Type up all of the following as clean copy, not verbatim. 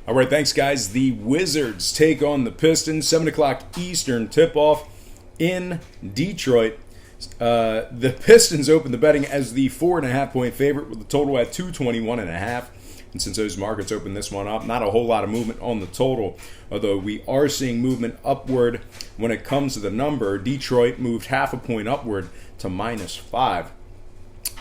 All right, thanks, guys. The Wizards take on the Pistons. 7 o'clock Eastern tip-off in Detroit. The Pistons open the betting as the 4.5-point favorite with the total at 221.5. And since those markets opened this one up, not a whole lot of movement on the total, although we are seeing movement upward when it comes to the number. Detroit moved half a point upward to -5.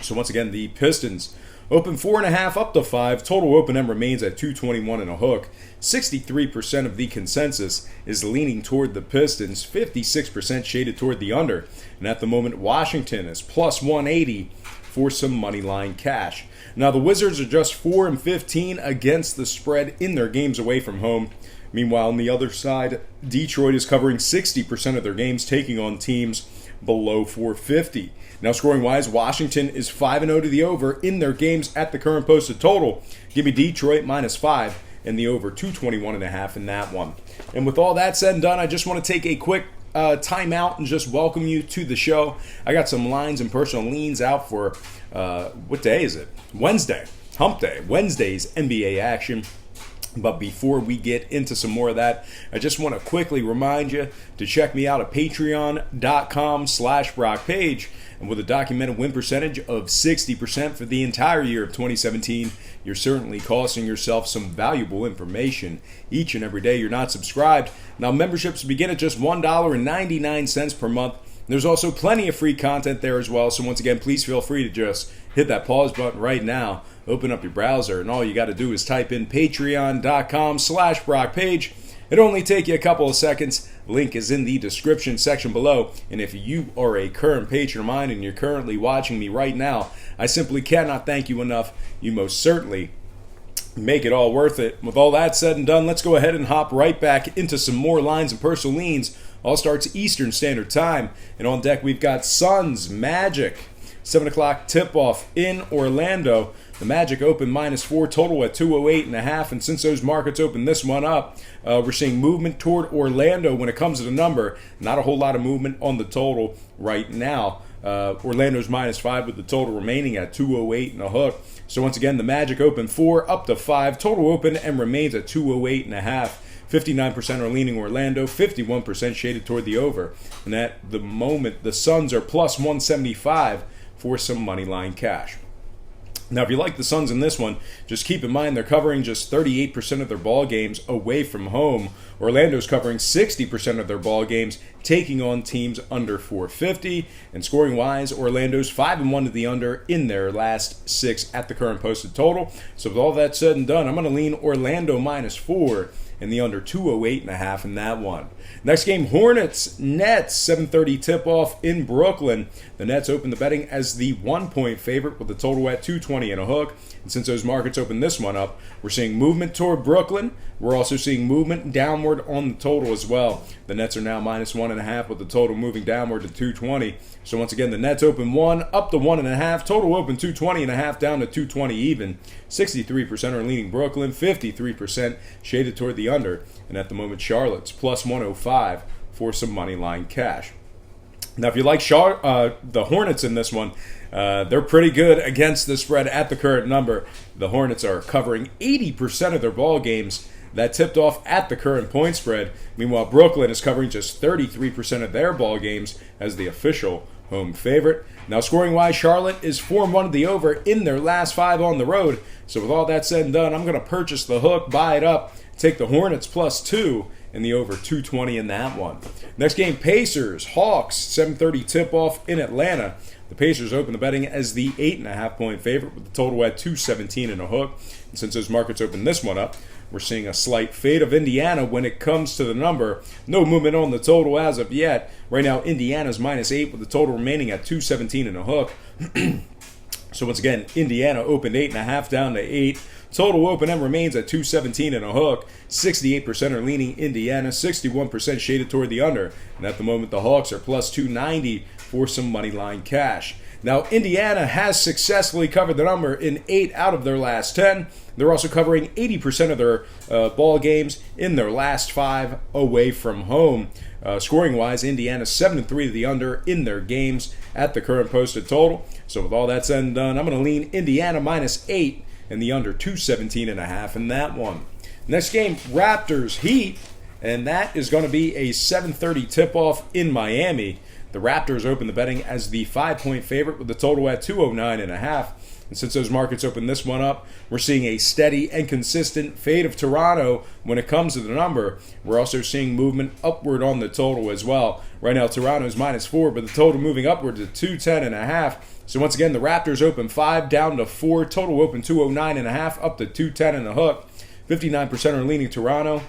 So once again, the Pistons open 4.5 up to 5. Total open and remains at 221 and a hook. 63% of the consensus is leaning toward the Pistons. 56% shaded toward the under. And at the moment, Washington is plus 180 for some money line cash. Now the Wizards are just 4-15 against the spread in their games away from home. Meanwhile, on the other side, Detroit is covering 60% of their games, taking on teams below 450. Now, scoring-wise, Washington is 5-0 to the over in their games at the current posted total. Give me Detroit -5 and the over 221.5 in that one. And with all that said and done, I just want to take a quick timeout and just welcome you to the show. I got some lines and personal leans out for, what day is it? Wednesday. Hump Day. Wednesday's NBA action. But before we get into some more of that, I just want to quickly remind you to check me out at patreon.com/BrockPage. And with a documented win percentage of 60% for the entire year of 2017, you're certainly costing yourself some valuable information each and every day you're not subscribed. Now, memberships begin at just $1.99 per month. There's also plenty of free content there as well. So once again, please feel free to just hit that pause button right now. Open up your browser, and all you got to do is type in patreon.com/BrockPage. It'll only take you a couple of seconds. Link is in the description section below. And if you are a current patron of mine and you're currently watching me right now, I simply cannot thank you enough. You most certainly make it all worth it. With all that said and done, let's go ahead and hop right back into some more lines and personal leans. All starts Eastern Standard Time. And on deck, we've got Suns Magic. 7 o'clock tip-off in Orlando. The Magic open -4, total at 208.5. And since those markets opened this one up, we're seeing movement toward Orlando when it comes to the number. Not a whole lot of movement on the total right now. Orlando's -5 with the total remaining at 208 and a hook. So once again, the Magic open 4 up to 5. Total open and remains at 208.5. 59% are leaning Orlando, 51% shaded toward the over. And at the moment, the Suns are plus 175 for some money line cash. Now, if you like the Suns in this one, just keep in mind they're covering just 38% of their ball games away from home. Orlando's covering 60% of their ball games, taking on teams under 450. And scoring-wise, Orlando's 5-1 to the under in their last 6 at the current posted total. So with all that said and done, I'm going to lean Orlando -4 and the under 208.5 in that one. Next game, Hornets, Nets, 7:30 tip-off in Brooklyn. The Nets open the betting as the 1-point favorite with the total at 220 and a hook. And since those markets opened this one up, we're seeing movement toward Brooklyn. We're also seeing movement downward on the total as well. The Nets are now -1.5 with the total moving downward to 220. So once again, the Nets open 1 up to 1.5. Total open 220.5 down to 220 even. 63% are leaning Brooklyn, 53% shaded toward the under. And at the moment, Charlotte's plus 105 for some money line cash. Now, if you like the Hornets in this one, they're pretty good against the spread at the current number. The Hornets are covering 80% of their ball games that tipped off at the current point spread. Meanwhile, Brooklyn is covering just 33% of their ball games as the official home favorite. Now, scoring-wise, Charlotte is 4-1 to the over in their last 5 on the road. So with all that said and done, I'm going to purchase the hook, buy it up, take the Hornets +2 and the over 220 in that one. Next game, Pacers, Hawks, 7:30 tip-off in Atlanta. The Pacers open the betting as the 8.5-point favorite with the total at 217 and a hook. And since those markets opened this one up, we're seeing a slight fade of Indiana when it comes to the number. No movement on the total as of yet. Right now, Indiana's -8 with the total remaining at 217 and a hook. So once again, Indiana opened 8.5 down to 8. Total open and remains at 217 and a hook. 68% are leaning Indiana, 61% shaded toward the under. And at the moment, the Hawks are plus 290 for some money line cash. Now, Indiana has successfully covered the number in 8 out of their last 10. They're also covering 80% of their ball games in their last 5 away from home. Scoring-wise, Indiana 7-3 to the under in their games at the current posted total. So with all that said and done, I'm going to lean Indiana -8 and the under 217.5 in that one. Next game, Raptors Heat, and that is going to be a 7:30 tip-off in Miami. The Raptors open the betting as the 5-point favorite with the total at 209.5. And since those markets opened this one up, we're seeing a steady and consistent fade of Toronto when it comes to the number. We're also seeing movement upward on the total as well. Right now, Toronto is -4, but the total moving upward to 210.5. So once again, the Raptors open 5 down to 4. Total open 209.5 up to 210 and a hook. 59% are leaning Toronto.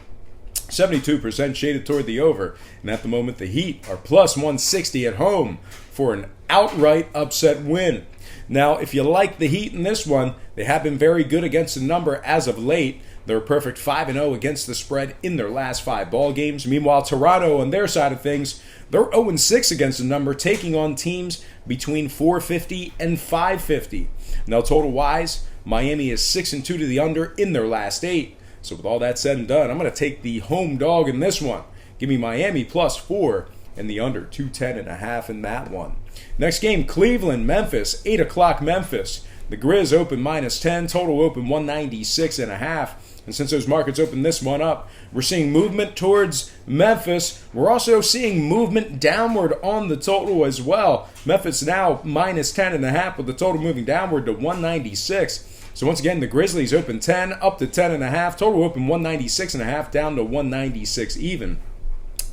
72% shaded toward the over. And at the moment, the Heat are plus 160 at home for an outright upset win. Now, if you like the Heat in this one, they have been very good against the number as of late. They're a perfect 5-0 against the spread in their last 5 ball games. Meanwhile, Toronto, on their side of things, they're 0-6 against the number, taking on teams between 450 and 550. Now, total-wise, Miami is 6-2 to the under in their last 8. So with all that said and done, I'm going to take the home dog in this one. Give me Miami +4 and the under 210.5 in that one. Next game, Cleveland, Memphis, 8 o'clock Memphis. The Grizz open -10, total open 196.5. And since those markets opened this one up, we're seeing movement towards Memphis. We're also seeing movement downward on the total as well. Memphis now -10.5 with the total moving downward to 196. So once again, the Grizzlies open 10 up to 10.5. Total open 196.5 down to 196 even.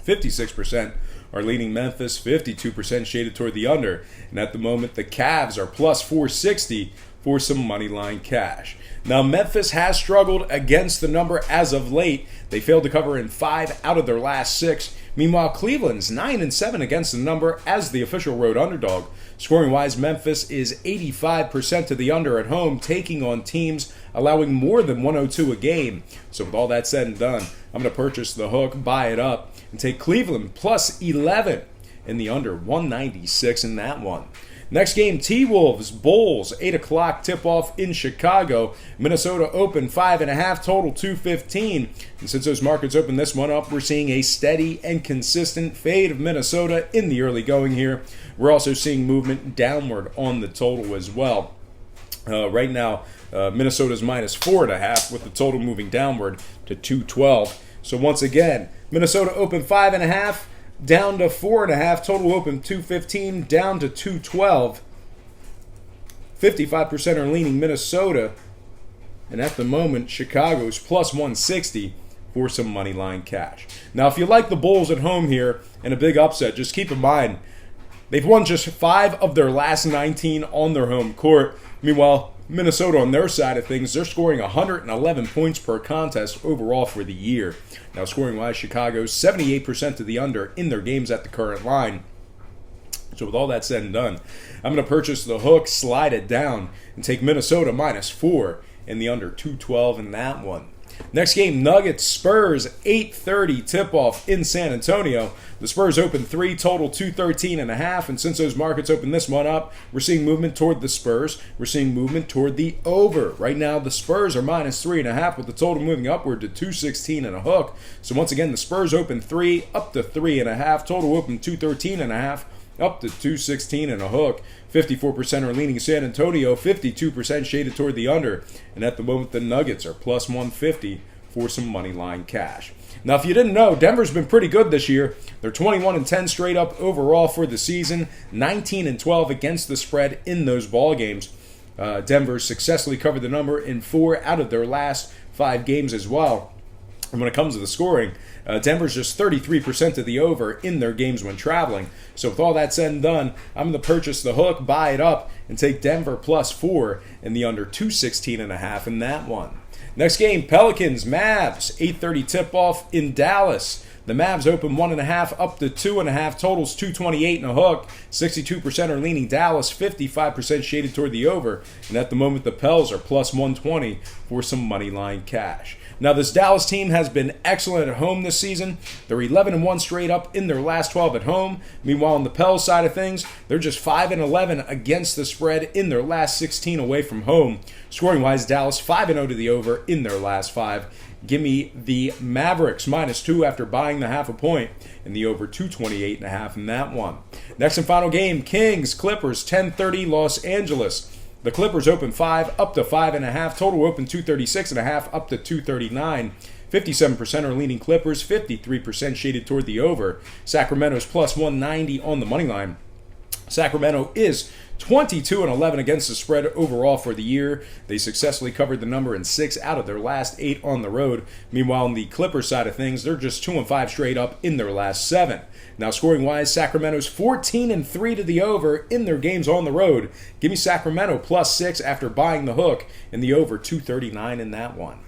56% are leaning Memphis, 52% shaded toward the under. And at the moment, the Cavs are plus 460 for some money line cash. Now, Memphis has struggled against the number as of late. They failed to cover in 5 out of their last 6. Meanwhile, Cleveland's 9-7 against the number as the official road underdog. Scoring-wise, Memphis is 85% to the under at home, taking on teams allowing more than 102 a game. So with all that said and done, I'm going to purchase the hook, buy it up, and take Cleveland +11 in the under 196 in that one. Next game, T-Wolves, Bulls, 8 o'clock tip-off in Chicago. Minnesota open 5.5, total 215. And since those markets opened this one up, we're seeing a steady and consistent fade of Minnesota in the early going here. We're also seeing movement downward on the total as well. Right now, Minnesota's -4.5 with the total moving downward to 212. So once again, Minnesota open 5.5. Down to 4.5, total open 215, down to 212. 55% are leaning Minnesota. And at the moment, Chicago's plus 160 for some money line cash. Now, if you like the Bulls at home here and a big upset, just keep in mind, they've won just 5 of their last 19 on their home court. Meanwhile, Minnesota on their side of things, they're scoring 111 points per contest overall for the year. Now, scoring-wise, Chicago's 78% to the under in their games at the current line. So with all that said and done, I'm going to purchase the hook, slide it down, and take Minnesota -4 and the under 212 in that one. Next game, Nuggets, Spurs, 8:30 tip-off in San Antonio. The Spurs open 3, total 213.5, and since those markets opened this one up, we're seeing movement toward the Spurs. We're seeing movement toward the over. Right now, the Spurs are -3.5 with the total moving upward to 216 and a hook. So once again, the Spurs open 3 up to 3.5, total open 213.5. Up to 216 and a hook. 54% are leaning San Antonio, 52% shaded toward the under. And at the moment, the Nuggets are plus 150 for some money line cash. Now, if you didn't know, Denver's been pretty good this year. They're 21-10 straight up overall for the season, 19-12 against the spread in those ball games. Denver successfully covered the number in 4 out of their last 5 games as well. And when it comes to the scoring, Denver's just 33% to the over in their games when traveling. So with all that said and done, I'm going to purchase the hook, buy it up, and take Denver +4 and the under 216.5 in that one. Next game, Pelicans, Mavs, 8:30 tip-off in Dallas. The Mavs open 1.5 up to 2.5. Totals 228 and a hook. 62% are leaning Dallas. 55% shaded toward the over. And at the moment, the Pels are plus 120 for some money line cash. Now, this Dallas team has been excellent at home this season. They're 11-1 straight up in their last 12 at home. Meanwhile, on the Pels side of things, they're just 5-11 against the spread in their last 16 away from home. Scoring-wise, Dallas 5-0 to the over in their last 5. Give me the Mavericks -2 after buying the half a point and the over 228.5 in that one. Next and final game, Kings, Clippers, 10:30 Los Angeles. The Clippers open 5 up to 5.5. Total open 236.5 up to 239. 57% are leaning Clippers, 53% shaded toward the over. Sacramento's plus 190 on the money line. Sacramento is 22-11 against the spread overall for the year. They successfully covered the number in 6 out of their last 8 on the road. Meanwhile, on the Clippers side of things, they're just 2-5 straight up in their last 7. Now, scoring-wise, Sacramento's 14-3 to the over in their games on the road. Give me Sacramento plus 6 after buying the hook, and the over 239 in that one.